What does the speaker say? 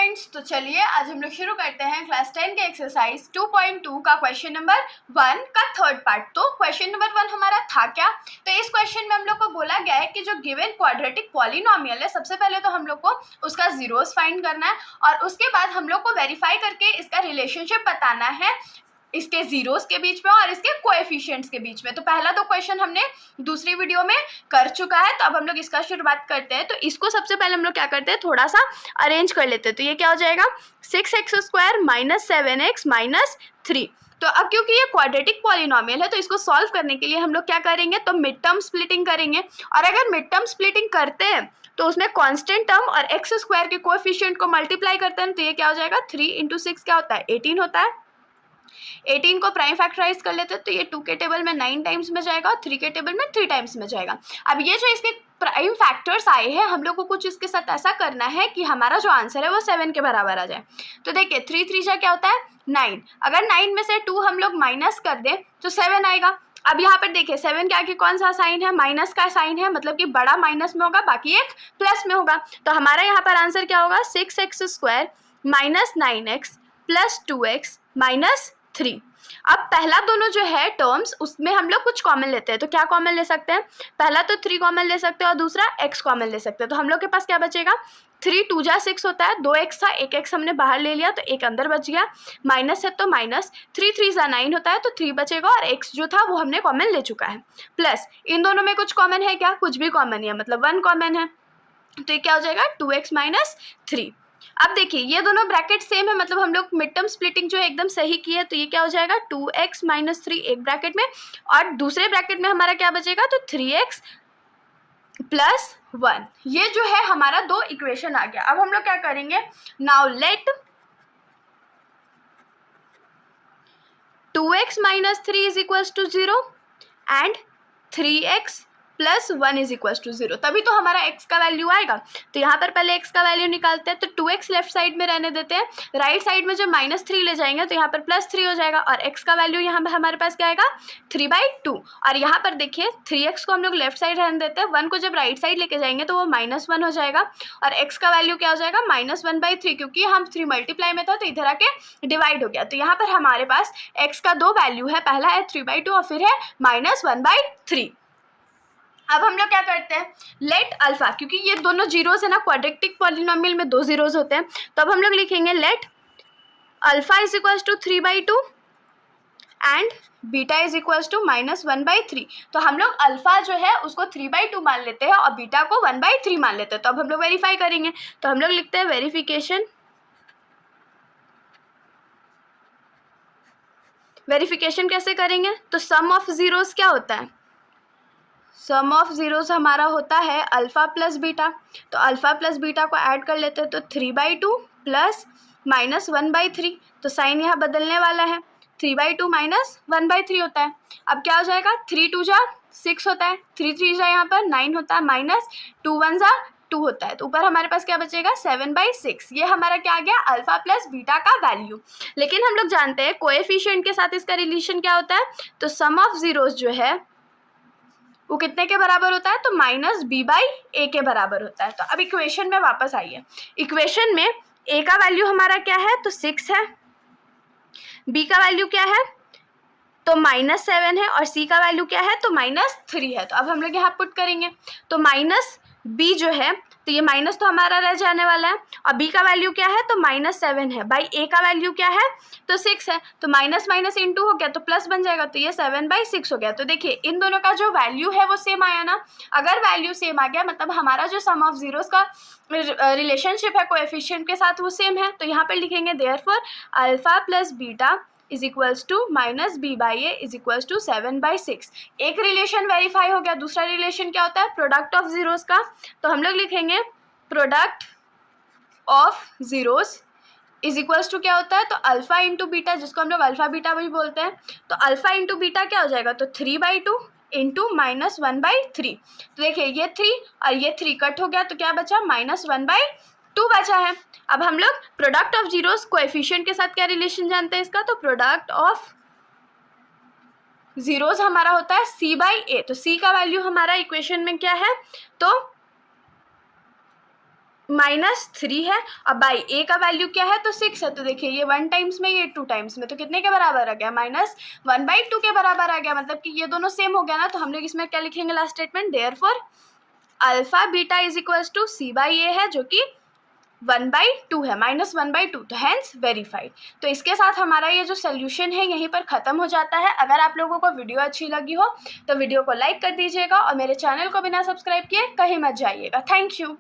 Students, तो चलिए आज हम लोग शुरू करते हैं क्लास 10 के एक्सरसाइज 2.2 का क्वेश्चन नंबर 1 का थर्ड पार्ट। तो क्वेश्चन नंबर 1 हमारा था क्या? तो इस क्वेश्चन में हम लोग को बोला गया है कि जो गिवन क्वाड्रेटिक पॉलिनोमियल है, सबसे पहले तो हम लोग को उसका जीरोस फाइंड करना है और उसके बाद हम लोग को वेरीफाई करके इसका रिलेशनशिप बताना है इसके जीरोस के बीच में और इसके कोएफिशिएंट्स के बीच में। तो पहला तो क्वेश्चन हमने दूसरी वीडियो में कर चुका है, तो अब हम लोग इसका शुरुआत करते हैं। तो इसको सबसे पहले हम लोग क्या करते हैं, थोड़ा सा अरेंज कर लेते हैं। तो ये क्या हो जाएगा, 6x² - 7x - 3। तो अब क्योंकि ये क्वाड्रेटिक पॉलिनोमियल है तो इसको सॉल्व करने के लिए हम लोग क्या करेंगे, तो मिड टर्म स्प्लिटिंग करेंगे। और अगर मिड टर्म स्प्लिटिंग करते हैं तो उसमें कांस्टेंट टर्म और x² के कोएफिशिएंट को मल्टीप्लाई करते हैं। तो ये क्या हो जाएगा, 3 × 6 क्या होता है, 18 होता है। 18 को प्राइम फैक्टराइज कर लेते हैं तो ये 2 के टेबल में 9 टाइम्स में जाएगा और 3 के टेबल में 3 टाइम्स में जाएगा। अब ये जो इसके प्राइम फैक्टर्स आए हैं, हम लोग को कुछ इसके साथ ऐसा करना है कि हमारा जो आंसर है वो 7 के बराबर आ जाए। तो देखिए 3 3 जा क्या होता है, 9। अगर 9 में से 2 हम लोग माइनस कर दें तो 7 आएगा। अब यहाँ पर देखिए 7 के आगे कौन सा साइन है, माइनस का साइन है, मतलब कि बड़ा माइनस में होगा, बाकी एक प्लस में होगा। तो हमारा यहाँ पर आंसर क्या होगा, 6x² - 9x + 2x - 3। अब पहला दोनों जो है टर्म्स, उसमें हम लोग कुछ कॉमन लेते हैं। तो क्या कॉमन ले सकते हैं, पहला तो 3 कॉमन ले सकते हैं और दूसरा x कॉमन ले सकते हैं। तो हम लोग के पास क्या बचेगा, 3 2 जा 6 होता है, 2x था, एक x हमने बाहर ले लिया तो एक अंदर बच गया, माइनस है तो माइनस, 3 3 जा 9 होता है तो 3 बचेगा और x जो था वो हमने कॉमन ले चुका है। प्लस इन दोनों में कुछ कॉमन है क्या, कुछ भी कॉमन नहीं है, मतलब 1 कॉमन है। तो ये क्या हो जाएगा, 2x - 3। अब देखिए ये दोनों ब्रैकेट सेम है, मतलब हम लोग मिड टर्म स्प्लिटिंग जो है एकदम सही की है। तो ये क्या हो जाएगा, 2x - 3 एक ब्रैकेट में और दूसरे ब्रैकेट में हमारा क्या बचेगा, तो 3x + 1। ये जो है हमारा दो इक्वेशन आ गया। अब हम लोग क्या करेंगे, now let 2x - 3 = 0 and 3x + 1 = 0, तभी तो हमारा x का वैल्यू आएगा। तो यहाँ पर पहले x का वैल्यू निकालते हैं। तो 2x लेफ्ट साइड में रहने देते हैं, राइट साइड में जब -3 ले जाएंगे तो यहाँ पर +3 हो जाएगा और x का वैल्यू यहाँ पर हमारे पास क्या आएगा, 3/2। और यहाँ पर देखिए 3x को हम लोग लेफ्ट साइड रहने देते हैं, 1 को जब राइट साइड लेके जाएंगे तो वो -1 हो जाएगा और x का वैल्यू क्या हो जाएगा, -1/3, क्योंकि हम 3 मल्टीप्लाई में था तो इधर आके डिवाइड हो गया। तो यहाँ पर हमारे पास x का दो वैल्यू है, पहला है 3/2 और फिर है -1/3। अब हम लोग क्या करते हैं, लेट अल्फा, क्योंकि ये दोनों जीरोस है ना, क्वाड्रेटिक पॉलिनोमियल में 2 जीरोस होते हैं। तो अब हम लोग लिखेंगे लेट अल्फा = 3/2 एंड बीटा = -1/3। तो हम लोग अल्फा जो है उसको 3/2 मान लेते हैं और बीटा को 1/3 मान लेते हैं। तो अब हम लोग वेरीफाई करेंगे। तो हम लोग लिखते हैं वेरिफिकेशन कैसे करेंगे, तो सम ऑफ जीरोस क्या होता है, सम ऑफ जीरोस हमारा होता है अल्फा प्लस बीटा। तो अल्फा प्लस बीटा को ऐड कर लेते हैं तो 3/2 प्लस -1/3। तो साइन यहाँ बदलने वाला है, 3/2 - 1/3 होता है। अब क्या हो जाएगा, 3 2 जा 6 होता है, 3 3 जा यहाँ पर 9 होता है, माइनस 2 1 जा 2 होता है। तो ऊपर हमारे पास क्या बचेगा, 7/6। ये हमारा क्या आ गया, अल्फा प्लस बीटा का वैल्यू। लेकिन हम लोग जानते हैं कोएफिशिएंट के साथ इसका रिलेशन क्या होता है, तो सम ऑफ जीरोस जो है वो कितने के बराबर होता है, तो -b/a के बराबर होता है। तो अब इक्वेशन में वापस आइए। इक्वेशन में a का वैल्यू हमारा क्या है, तो 6 है, b का वैल्यू क्या है, तो -7 है और c का वैल्यू क्या है, तो -3 है। तो अब हम लोग यहाँ पुट करेंगे। तो -b जो है, तो ये माइनस तो हमारा रह जाने वाला है और b का वैल्यू क्या है, तो -7 है, बाई a का वैल्यू क्या है, तो 6 है। तो माइनस माइनस इंटू हो गया तो प्लस बन जाएगा, तो ये 7/6 हो गया। तो देखिए इन दोनों का जो वैल्यू है वो सेम आया ना। अगर वैल्यू सेम आ गया मतलब हमारा जो सम ऑफ जीरोस का रिलेशनशिप है कोएफिशिएंट के साथ वो सेम है। तो यहाँ पर लिखेंगे therefore alpha plus beta = -b/a = 7/6। एक रिलेशन वेरीफाई हो गया। दूसरा रिलेशन क्या होता है, प्रोडक्ट ऑफ जीरोस का। तो हम लोग लिखेंगे प्रोडक्ट ऑफ जीरोस = क्या होता है, तो अल्फा इंटू बीटा, जिसको हम लोग अल्फा बीटा भी बोलते हैं। तो अल्फा इंटू बीटा क्या हो जाएगा, तो 3/2 इंटू -1/3। तो देखिए ये 3 और ये 3 कट हो गया तो क्या बचा, -1/2 बचा है। अब हम लोग प्रोडक्ट ऑफ जीरोस कोएफिशिएंट के साथ क्या रिलेशन जानते हैं इसका, तो प्रोडक्ट ऑफ जीरोस हमारा होता है c/a। तो c का वैल्यू हमारा इक्वेशन में क्या है, तो -3 है। अब बाई ए का वैल्यू क्या है, तो 6 है। तो देखिए ये 1 टाइम्स में, ये 2 टाइम्स में, तो कितने के बराबर आ गया, -1/2 के बराबर आ गया। मतलब कि ये दोनों सेम हो गया ना। तो हम लोग इसमें क्या लिखेंगे last statement, therefore alpha beta is equals to c/a है, जो कि 1/2 है, -1/2, तो हैंस वेरीफाइड। तो इसके साथ हमारा ये जो सोल्यूशन है यहीं पर ख़त्म हो जाता है। अगर आप लोगों को वीडियो अच्छी लगी हो तो वीडियो को लाइक कर दीजिएगा और मेरे चैनल को बिना सब्सक्राइब किए कहीं मत जाइएगा। Thank you.